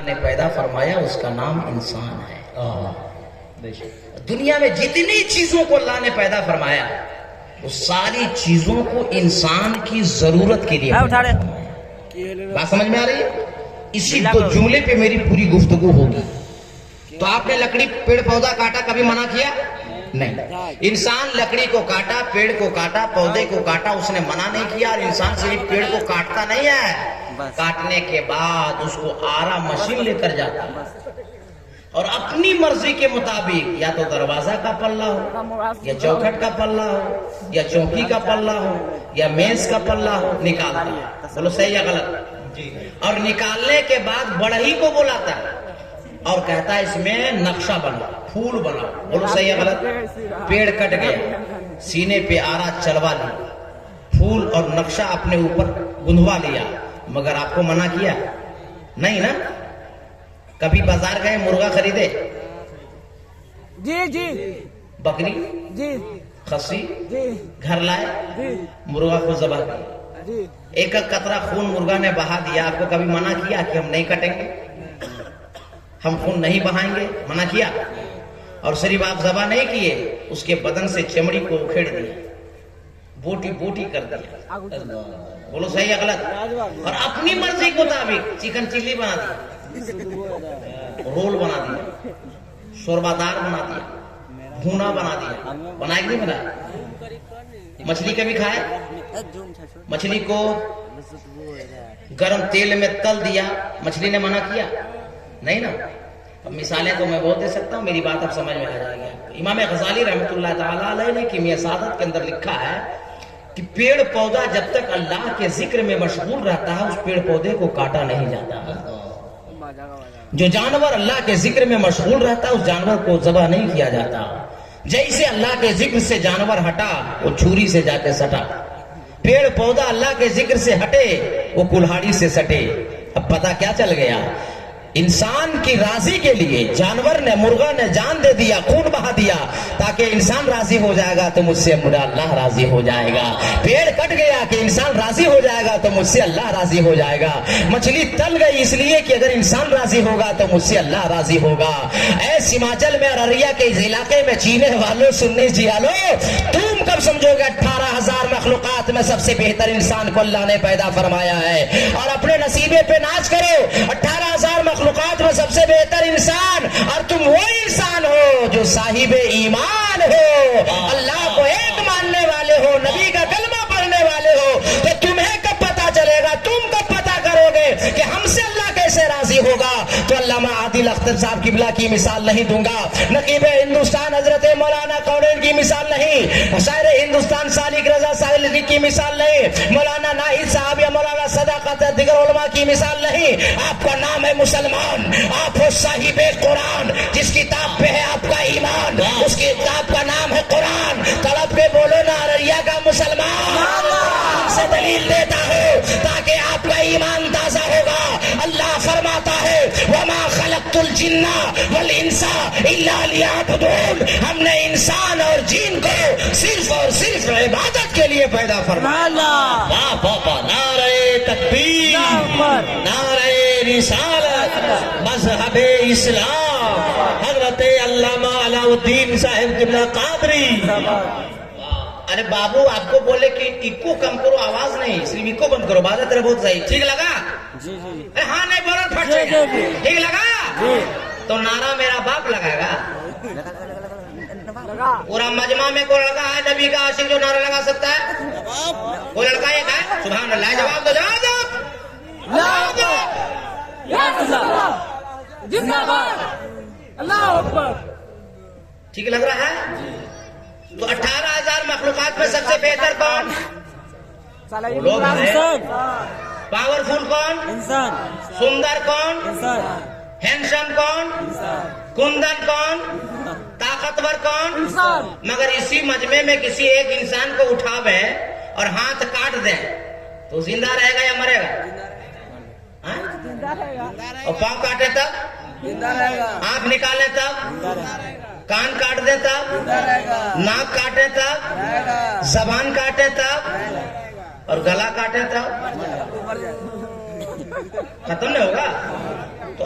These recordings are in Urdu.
نے پیدا فرمایا اس کا نام انسان ہے۔ دنیا میں جتنی چیزوں کو اللہ نے پیدا فرمایا اس ساری چیزوں کو انسان کی ضرورت کے لیے پیدا فرمایا۔ بات سمجھ میں آ رہی ہے؟ اسی دو جملے پہ میری پوری گفتگو ہوگی۔ تو آپ نے لکڑی پیڑ پودا کاٹا، کبھی منع کیا؟ نہیں۔ انسان لکڑی کو کاٹا، پیڑ کو کاٹا، پودے کو کاٹا، اس نے منع نہیں کیا۔ اور انسان صرف پیڑ کو کاٹتا نہیں ہے، کاٹنے کے بعد اس کو آرا مشین لے کر جاتا ہے اور اپنی مرضی کے مطابق یا تو دروازہ کا پلہ ہو، یا چوکھٹ کا پلہ ہو، یا چوکی کا پلہ ہو، یا میز کا پلہ ہو، نکالتا ہے۔ بولو صحیح یا غلط؟ اور نکالنے کے بعد بڑھئی کو بلاتا ہے اور کہتا ہے اس میں نقشہ بنا، پھول بنا۔ بولو صحیح یا غلط؟ پیڑ کٹ گیا، سینے پہ آرا چلوا لیا، پھول اور نقشہ اپنے اوپر گندھوا لیا، مگر آپ کو منع کیا نہیں نا؟ کبھی بازار گئے، مرغا خریدے؟ جی جی بکری جی خسی جی گھر لائے، جی مرغا کو ذبح کیا، جی ایک ایک قطرہ خون مرغا نے بہا دیا، آپ کو کبھی منع کیا کہ ہم نہیں کٹیں گے، ہم خون نہیں بہائیں گے؟ منع کیا؟ اور صرف آپ ذبح نہیں کیے، اس کے بدن سے چمڑی کو اکھیڑ دیا، بوٹی بوٹی کر دیا۔ بولو صحیح یا غلط؟ اور اپنی مرضی کے مطابق چکن چلی بنا دیا، رول بنا دیا، شوربہ دار بنا دیا، بھونا بنا دیا۔ بنائے کہ نہیں بنایا؟ مچھلی کبھی کھائے؟ مچھلی کو گرم تیل میں تل دیا، مچھلی نے منع کیا نہیں نا؟ اب مثالیں تو میں بہت دے سکتا ہوں، میری بات اب سمجھ میں آ جائے گی۔ امام غزالی رحمۃ اللہ تعالیٰ علیہ نے کیمیہ سعادت کے اندر لکھا ہے کہ پیڑ پودا جب تک اللہ کے ذکر میں مشغول رہتا ہے اس پیڑ پودے کو کاٹا نہیں جاتا۔ جو جانور اللہ کے ذکر میں مشغول رہتا ہے اس جانور کو ذبح نہیں کیا جاتا۔ جیسے اللہ کے ذکر سے جانور ہٹا وہ چھری سے جا کے سٹا، پیڑ پودا اللہ کے ذکر سے ہٹے وہ کلہاڑی سے سٹے۔ اب پتہ کیا چل گیا؟ انسان کی راضی کے لیے جانور نے، مرغا نے جان دے دیا، خون بہا دیا تاکہ انسان راضی ہو جائے گا تو مجھ سے اللہ راضی ہو جائے گا۔ پیڑ کٹ گیا کہ انسان راضی ہو جائے گا تو مجھ سے اللہ راضی ہو جائے گا۔ مچھلی تل گئی اس لیے کہ اگر انسان راضی ہوگا تو مجھ سے اللہ راضی ہوگا۔ اے سماچل میں ارریا کے اس علاقے میں چینے والوں، سنی جیالو، تم کب سمجھو گے 18,000 مخلوقات میں سب سے بہتر انسان کو اللہ نے پیدا فرمایا ہے؟ اور اپنے نصیبے پہ ناچ کرو، 18,000 مخلوقات میں سب سے بہتر انسان، اور تم وہ انسان ہو جو صاحب ایمان ہو، اللہ کو ایک ماننے والے ہو، نبی کا کلمہ پڑھنے والے ہو۔ تو تمہیں کب پتا چلے گا، تم کب پتا کرو گے کہ ہم سے اللہ کیسے راضی ہوگا؟ تو علامہ عادل اختر صاحب قبلہ کی مثال نہیں دوں گا، نقیب ہندوستان حضرت مولانا کونین کی مثال نہیں، شاعر ہندوستان سالک رضا سالک کی مثال نہیں، مولانا ناہید صاحب یا مولانا صداقت دیگر علماء کی مثال نہیں۔ آپ کا نام ہے مسلمان، آپ ہو صاحب قرآن، جس کتاب پہ ہے آپ کا ایمان، اس کتاب کا نام ہے قرآن۔ تڑپ کے بولو نا ارریا کا مسلمان، سے دلیل دیتا ہوں تاکہ آپ کا ایمان تازہ ہوگا۔ اللہ فرماتا ہے وَمَا خَلَقْتُ الْجِنَّ وَالْإِنسَ إِلَّا لِيَعْبُدُونَ، ہم نے انسان اور جن کو صرف اور صرف عبادت کے لیے پیدا فرمایا۔ واہ واہ واہ، نعرہ تکبیر، نعرہ رسالت، مذہب اسلام، حضرت علامہ علاء الدین صاحب قبلہ قادری۔ ارے بابو آپ کو بولے کہ ایکو کم کرو، آواز نہیں، صرف ایکو بند کرو، بات تیرے بہت صحیح، ٹھیک لگا؟ ارے ہاں نہیں بولو، پھٹ سے ٹھیک لگا؟ تو نعرہ میرا باپ لگائے گا؟ پورا مجمع میں کوئی لڑکا ہے نبی کا عاشق جو نعرہ لگا سکتا ہے؟ کوئی لڑکا ایک ہے؟ سبحان اللہ، جواب دو، جواب دو۔ اللہ اکبر۔ ٹھیک لگ رہا ہے؟ تو 18,000 مخلوقات میں سب سے بہتر کون؟ لوگ ہیں۔ پاورفل کون؟ انسان۔ سندر کون؟ انسان۔ ہینڈسم کون؟ کندن کون؟ طاقتور کون؟ انسان۔ مگر اسی مجمع میں کسی ایک انسان کو اٹھاوے اور ہاتھ کاٹ دیں تو زندہ رہے گا یا مرے گا؟ اور پاؤں کاٹے تب؟ آنکھ نکالے تب؟ کان کاٹ دے تب؟ ناک کاٹے تب؟ زبان کاٹے تب؟ اور گلا کاٹے تب؟ ختم نہیں ہوگا؟ تو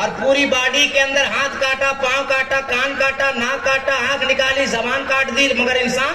اور پوری باڈی کے اندر ہاتھ کاٹا، پاؤں کاٹا، کان کاٹا، ناک کاٹا، آنکھ نکالی، زبان کاٹ دی، مگر انسان،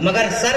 مگر سر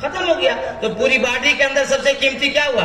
ختم ہو گیا. تو پوری باڈی کے اندر سب سے قیمتی کیا ہوا؟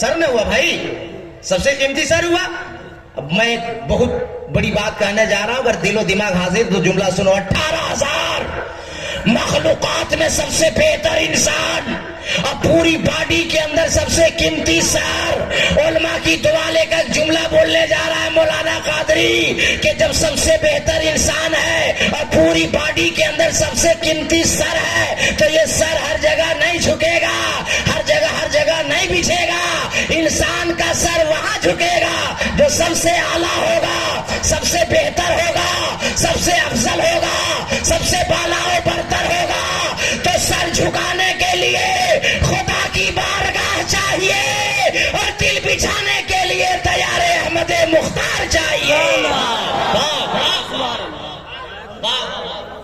سر میں ہوا بھائی، سب سے قیمتی سر ہوا. اب میں ایک بہت بڑی بات کہنے جا رہا ہوں، اگر دل و دماغ حاضر تو جملہ سنو. 18,000 مخلوقات میں سب سے بہتر انسان اور پوری باڈی کے اندر سب سے قیمتی سر. علماء کی دعا لے کر جملہ بولنے جا رہا ہے مولانا قادری کہ جب سب سے بہتر انسان ہے اور پوری باڈی کے اندر سب سے قیمتی سر ہے تو یہ سر ہر جگہ نہیں جھکے گا، ہر جگہ نہیں بچھے گا. انسان کا سر وہاں جھکے گا جو سب سے اعلیٰ ہوگا، سب سے بہتر ہوگا، سب سے افضل ہوگا، سب سے بالا و برتر ہوگا. تو سر جھکانے کے لیے خدا کی بارگاہ چاہیے اور دل بچھانے